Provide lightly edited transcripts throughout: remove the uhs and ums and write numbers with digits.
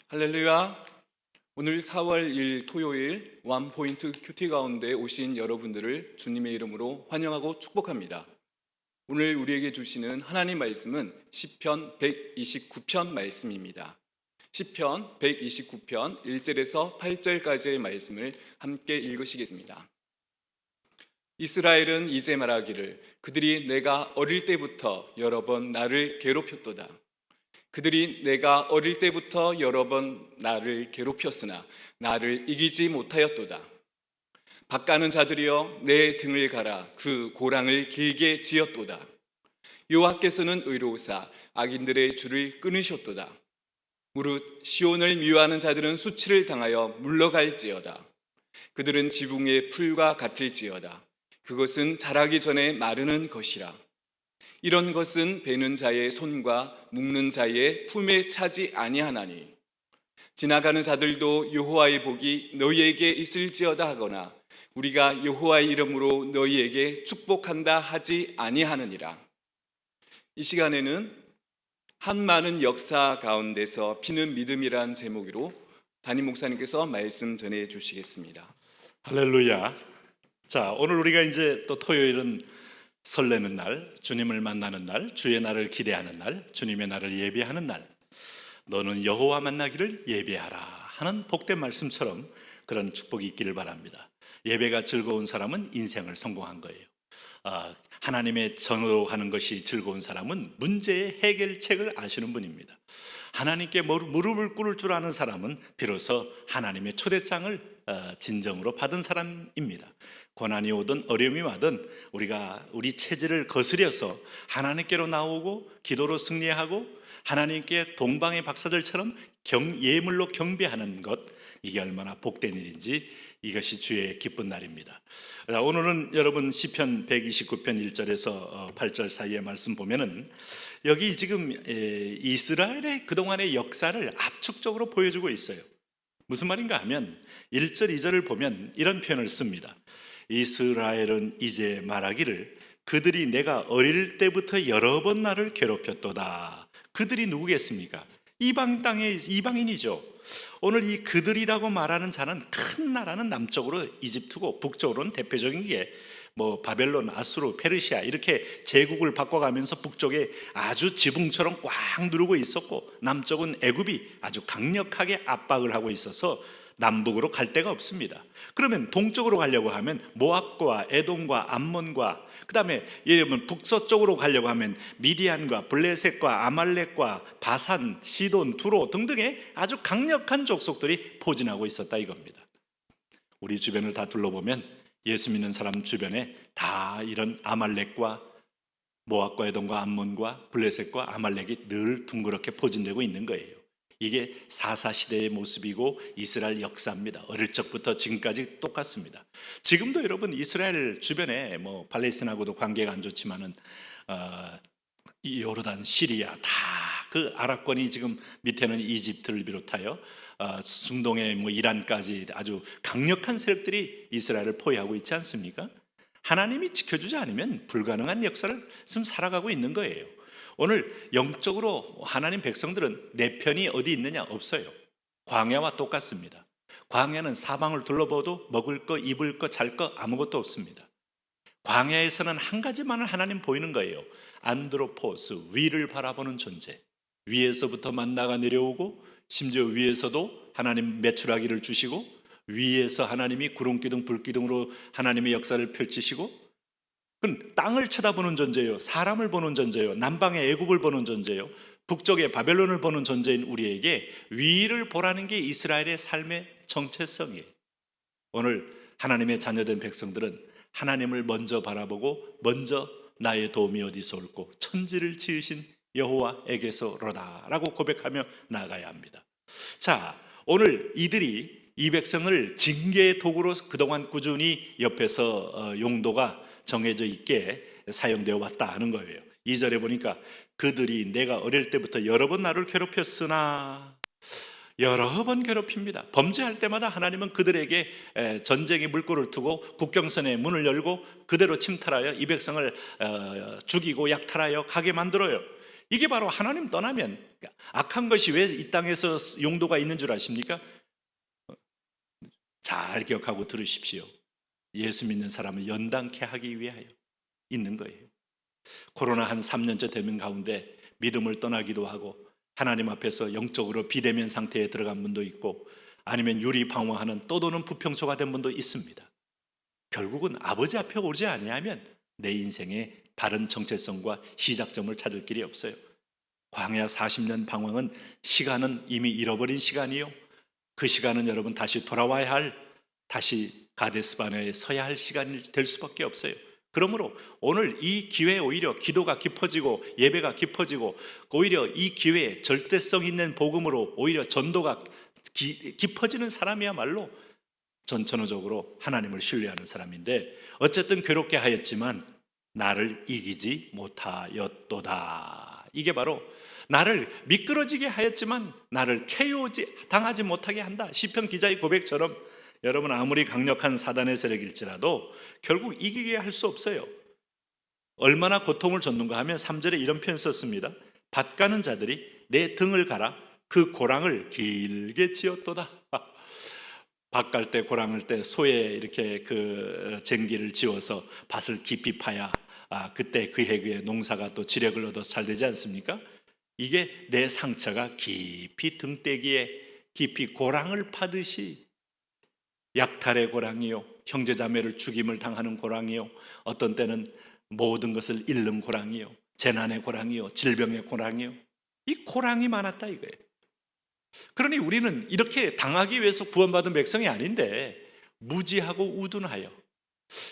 할렐루야. 오늘 4월 1일 토요일 원포인트 큐티 가운데 오신 여러분들을 주님의 이름으로 환영하고 축복합니다. 오늘 우리에게 주시는 하나님 말씀은 시편 129편 말씀입니다. 시편 129편 1절에서 8절까지의 말씀을 함께 읽으시겠습니다. 이스라엘은 이제 말하기를 그들이 내가 어릴 때부터 여러 번 나를 괴롭혔도다. 그들이 내가 어릴 때부터 여러 번 나를 괴롭혔으나 나를 이기지 못하였도다. 박가는 자들이여 내 등을 갈아 그 고랑을 길게 지었도다. 여호와께서는 의로우사 악인들의 줄을 끊으셨도다. 무릇 시온을 미워하는 자들은 수치를 당하여 물러갈지어다. 그들은 지붕의 풀과 같을지어다. 그것은 자라기 전에 마르는 것이라. 이런 것은 베는 자의 손과 묶는 자의 품에 차지 아니하나니 지나가는 자들도 여호와의 복이 너희에게 있을지어다 하거나 우리가 여호와의 이름으로 너희에게 축복한다 하지 아니하느니라. 이 시간에는 한 많은 역사 가운데서 피는 믿음이란 제목으로 담임 목사님께서 말씀 전해 주시겠습니다. 할렐루야. 자, 오늘 우리가 이제 또 토요일은 설레는 날, 주님을 만나는 날, 주의 날을 기대하는 날, 주님의 날을 예배하는 날. 너는 여호와 만나기를 예배하라 하는 복된 말씀처럼 그런 축복이 있기를 바랍니다. 예배가 즐거운 사람은 인생을 성공한 거예요. 하나님의 전으로 가는 것이 즐거운 사람은 문제의 해결책을 아시는 분입니다. 하나님께 무릎을 꿇을 줄 아는 사람은 비로소 하나님의 초대장을 진정으로 받은 사람입니다. 고난이 오든 어려움이 와든 우리가 우리 체질을 거스려서 하나님께로 나오고 기도로 승리하고 하나님께 동방의 박사들처럼 예물로 경배하는 것, 이게 얼마나 복된 일인지 이것이 주의 기쁜 날입니다. 오늘은 여러분 시편 129편 1절에서 8절 사이의 말씀 보면은 여기 지금 이스라엘의 그동안의 역사를 압축적으로 보여주고 있어요. 무슨 말인가 하면 1절 2절을 보면 이런 표현을 씁니다. 이스라엘은 이제 말하기를 그들이 내가 어릴 때부터 여러 번 나를 괴롭혔도다. 그들이 누구겠습니까? 이방 땅의 이방인이죠. 오늘 이 그들이라고 말하는 자는 큰 나라는 남쪽으로 이집트고 북쪽으로는 대표적인 게 바벨론, 아수르, 페르시아 이렇게 제국을 바꿔가면서 북쪽에 아주 지붕처럼 꽉 누르고 있었고 남쪽은 애굽이 아주 강력하게 압박을 하고 있어서 남북으로 갈 데가 없습니다. 그러면 동쪽으로 가려고 하면 모압과 에돔과 암몬과 그 다음에 예를 북서쪽으로 가려고 하면 미디안과 블레셋과 아말렉과 바산, 시돈, 두로 등등의 아주 강력한 족속들이 포진하고 있었다 이겁니다. 우리 주변을 다 둘러보면 예수 믿는 사람 주변에 다 이런 아말렉과 모압과 에돔과 암몬과 블레셋과 아말렉이 늘 둥그렇게 포진되고 있는 거예요. 이게 사사시대의 모습이고 이스라엘 역사입니다. 어릴 적부터 지금까지 똑같습니다. 지금도 여러분 이스라엘 주변에 팔레스타인하고도 관계가 안 좋지만은 요르단, 시리아 다 그 아랍권이 지금 밑에는 이집트를 비롯하여 중동의 이란까지 아주 강력한 세력들이 이스라엘을 포위하고 있지 않습니까? 하나님이 지켜주지 않으면 불가능한 역사를 지금 살아가고 있는 거예요. 오늘 영적으로 하나님 백성들은 내 편이 어디 있느냐? 없어요. 광야와 똑같습니다. 광야는 사방을 둘러봐도 먹을 거, 입을 거, 잘 거 아무것도 없습니다. 광야에서는 한 가지만을 하나님 보이는 거예요. 안드로포스, 위를 바라보는 존재. 위에서부터 만나가 내려오고 심지어 위에서도 하나님 메추라기를 주시고 위에서 하나님이 구름기둥, 불기둥으로 하나님의 역사를 펼치시고 그건 땅을 쳐다보는 존재예요. 사람을 보는 존재예요. 남방의 애굽을 보는 존재예요. 북쪽의 바벨론을 보는 존재인 우리에게 위를 보라는 게 이스라엘의 삶의 정체성이에요. 오늘 하나님의 자녀된 백성들은 하나님을 먼저 바라보고 먼저 나의 도움이 어디서 올꼬 천지를 지으신 여호와에게서로다 라고 고백하며 나아가야 합니다. 자, 오늘 이 백성을 징계의 도구로 그동안 꾸준히 옆에서 용도가 정해져 있게 사용되어 왔다 하는 거예요. 2절에 보니까 그들이 내가 어릴 때부터 여러 번 나를 괴롭혔으나 여러 번 괴롭힙니다. 범죄할 때마다 하나님은 그들에게 전쟁의 물꼬를 트고 국경선의 문을 열고 그대로 침탈하여 이 백성을 죽이고 약탈하여 가게 만들어요. 이게 바로 하나님 떠나면 악한 것이 왜 이 땅에서 용도가 있는 줄 아십니까? 잘 기억하고 들으십시오. 예수 믿는 사람을 연단케 하기 위하여 있는 거예요. 코로나 한 3년째 되는 가운데 믿음을 떠나기도 하고 하나님 앞에서 영적으로 비대면 상태에 들어간 분도 있고 아니면 유리방황하는 떠도는 부평초가 된 분도 있습니다. 결국은 아버지 앞에 오지 아니하면 내 인생의 바른 정체성과 시작점을 찾을 길이 없어요. 광야 40년 방황은 시간은 이미 잃어버린 시간이요, 그 시간은 여러분 다시 돌아와야 할, 다시 가데스바네에 서야 할 시간이 될 수밖에 없어요. 그러므로 오늘 이 기회에 오히려 기도가 깊어지고 예배가 깊어지고 오히려 이 기회에 절대성 있는 복음으로 오히려 전도가 깊어지는 사람이야말로 전천후적으로 하나님을 신뢰하는 사람인데, 어쨌든 괴롭게 하였지만 나를 이기지 못하였도다. 이게 바로 나를 미끄러지게 하였지만 나를 KO 당하지 못하게 한다. 시편 기자의 고백처럼 여러분 아무리 강력한 사단의 세력일지라도 결국 이기게 할 수 없어요. 얼마나 고통을 줬는가 하면 3절에 이런 표현 썼습니다. 밭 가는 자들이 내 등을 갈아 그 고랑을 길게 지었도다. 밭 갈 때 고랑을 때 소에 이렇게 그 쟁기를 지어서 밭을 깊이 파야 그때 그 해에 농사가 또 지력을 얻어서 잘 되지 않습니까? 이게 내 상처가 깊이 등대기에 깊이 고랑을 파듯이, 약탈의 고랑이요, 형제자매를 죽임을 당하는 고랑이요, 어떤 때는 모든 것을 잃는 고랑이요, 재난의 고랑이요, 질병의 고랑이요, 이 고랑이 많았다 이거예요. 그러니 우리는 이렇게 당하기 위해서 구원받은 백성이 아닌데 무지하고 우둔하여,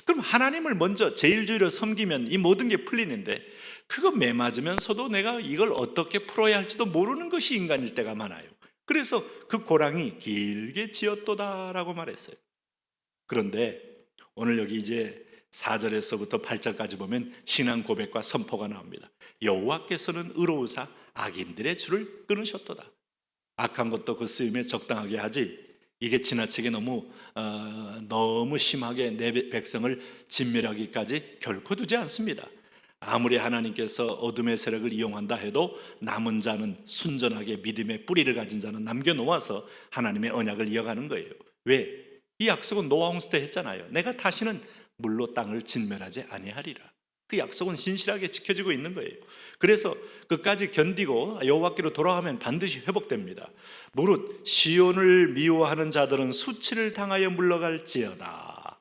그럼 하나님을 먼저 제일주의로 섬기면 이 모든 게 풀리는데 그거 매맞으면서도 내가 이걸 어떻게 풀어야 할지도 모르는 것이 인간일 때가 많아요. 그래서 그 고랑이 길게 지었도다라고 말했어요. 그런데 오늘 여기 이제 4절에서부터 8절까지 보면 신앙 고백과 선포가 나옵니다. 여호와께서는 의로우사 악인들의 줄을 끊으셨도다. 악한 것도 그 쓰임에 적당하게 하지, 이게 지나치게 너무 심하게 내 백성을 진멸하기까지 결코 두지 않습니다. 아무리 하나님께서 어둠의 세력을 이용한다 해도 남은 자는 순전하게 믿음의 뿌리를 가진 자는 남겨놓아서 하나님의 언약을 이어가는 거예요. 왜? 이 약속은 노아 홍수 때 했잖아요. 내가 다시는 물로 땅을 진멸하지 아니하리라. 그 약속은 신실하게 지켜지고 있는 거예요. 그래서 끝까지 견디고 여호와께로 돌아가면 반드시 회복됩니다. 무릇 시온을 미워하는 자들은 수치를 당하여 물러갈지어다.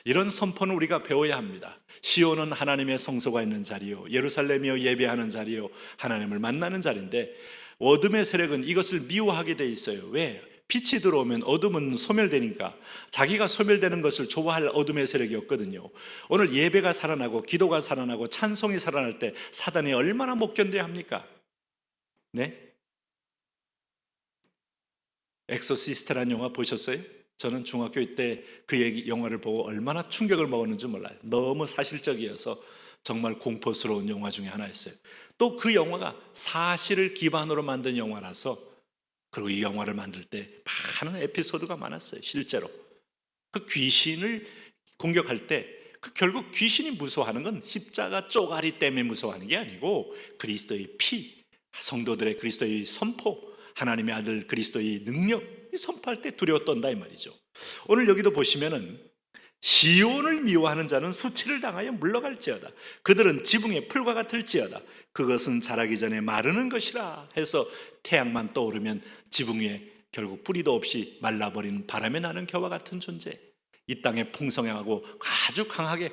이런 선포는 우리가 배워야 합니다. 시온은 하나님의 성소가 있는 자리요, 예루살렘이요 예배하는 자리요, 하나님을 만나는 자리인데 어둠의 세력은 이것을 미워하게 돼 있어요. 왜? 빛이 들어오면 어둠은 소멸되니까 자기가 소멸되는 것을 좋아할 어둠의 세력이 없거든요. 오늘 예배가 살아나고 기도가 살아나고 찬송이 살아날 때 사단이 얼마나 못 견뎌야 합니까? 네? 엑소시스트라는 영화 보셨어요? 저는 중학교 때 그 영화를 보고 얼마나 충격을 먹었는지 몰라요. 너무 사실적이어서 정말 공포스러운 영화 중에 하나였어요. 또 그 영화가 사실을 기반으로 만든 영화라서, 그리고 이 영화를 만들 때 많은 에피소드가 많았어요. 실제로 그 귀신을 공격할 때 그 결국 귀신이 무서워하는 건 십자가 쪼가리 때문에 무서워하는 게 아니고 그리스도의 피, 성도들의 그리스도의 선포, 하나님의 아들 그리스도의 능력, 이 선포할 때 두려워 떤다 이 말이죠. 오늘 여기도 보시면은 시온을 미워하는 자는 수치를 당하여 물러갈지어다. 그들은 지붕의 풀과 같을지어다. 그것은 자라기 전에 마르는 것이라 해서 태양만 떠오르면 지붕 위에 결국 뿌리도 없이 말라버리는 바람에 나는 겨와 같은 존재. 이 땅에 풍성하고 아주 강하게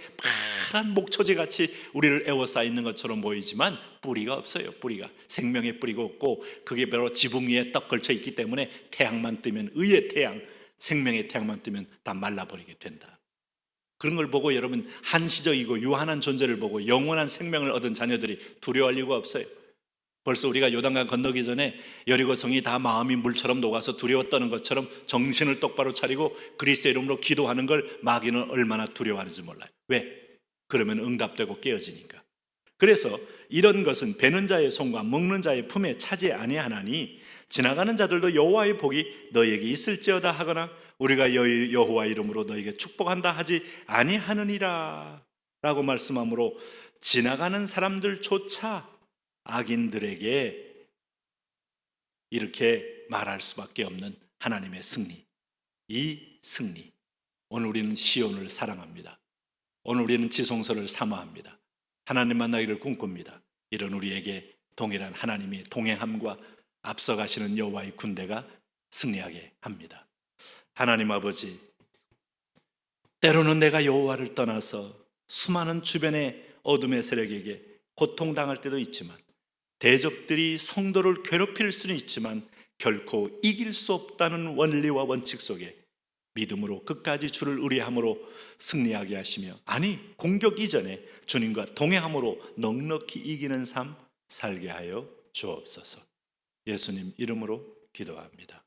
파란 목초지같이 우리를 에워싸있는 것처럼 보이지만 뿌리가 없어요. 뿌리가 생명의 뿌리가 없고 그게 바로 지붕 위에 떡 걸쳐 있기 때문에 태양만 뜨면, 의의 태양, 생명의 태양만 뜨면 다 말라버리게 된다. 그런 걸 보고 여러분 한시적이고 유한한 존재를 보고 영원한 생명을 얻은 자녀들이 두려워할 이유가 없어요. 벌써 우리가 요단강 건너기 전에 여리고성이 다 마음이 물처럼 녹아서 두려워 떠는 것처럼 정신을 똑바로 차리고 그리스도의 이름으로 기도하는 걸 마귀는 얼마나 두려워하는지 몰라요. 왜? 그러면 응답되고 깨어지니까. 그래서 이런 것은 베는 자의 손과 먹는 자의 품에 차지 아니하나니 지나가는 자들도 여호와의 복이 너에게 있을지어다 하거나 우리가 여호와 이름으로 너에게 축복한다 하지 아니하느니라 라고 말씀하므로 지나가는 사람들조차 악인들에게 이렇게 말할 수밖에 없는 하나님의 승리, 이 승리. 오늘 우리는 시온을 사랑합니다. 오늘 우리는 지성소를 사모합니다. 하나님 만나기를 꿈꿉니다. 이런 우리에게 동일한 하나님의 동행함과 앞서가시는 여호와의 군대가 승리하게 합니다. 하나님 아버지, 때로는 내가 여호와를 떠나서 수많은 주변의 어둠의 세력에게 고통당할 때도 있지만, 대적들이 성도를 괴롭힐 수는 있지만 결코 이길 수 없다는 원리와 원칙 속에 믿음으로 끝까지 주를 의뢰함으로 승리하게 하시며, 아니 공격 이전에 주님과 동행함으로 넉넉히 이기는 삶 살게 하여 주옵소서. 예수님 이름으로 기도합니다.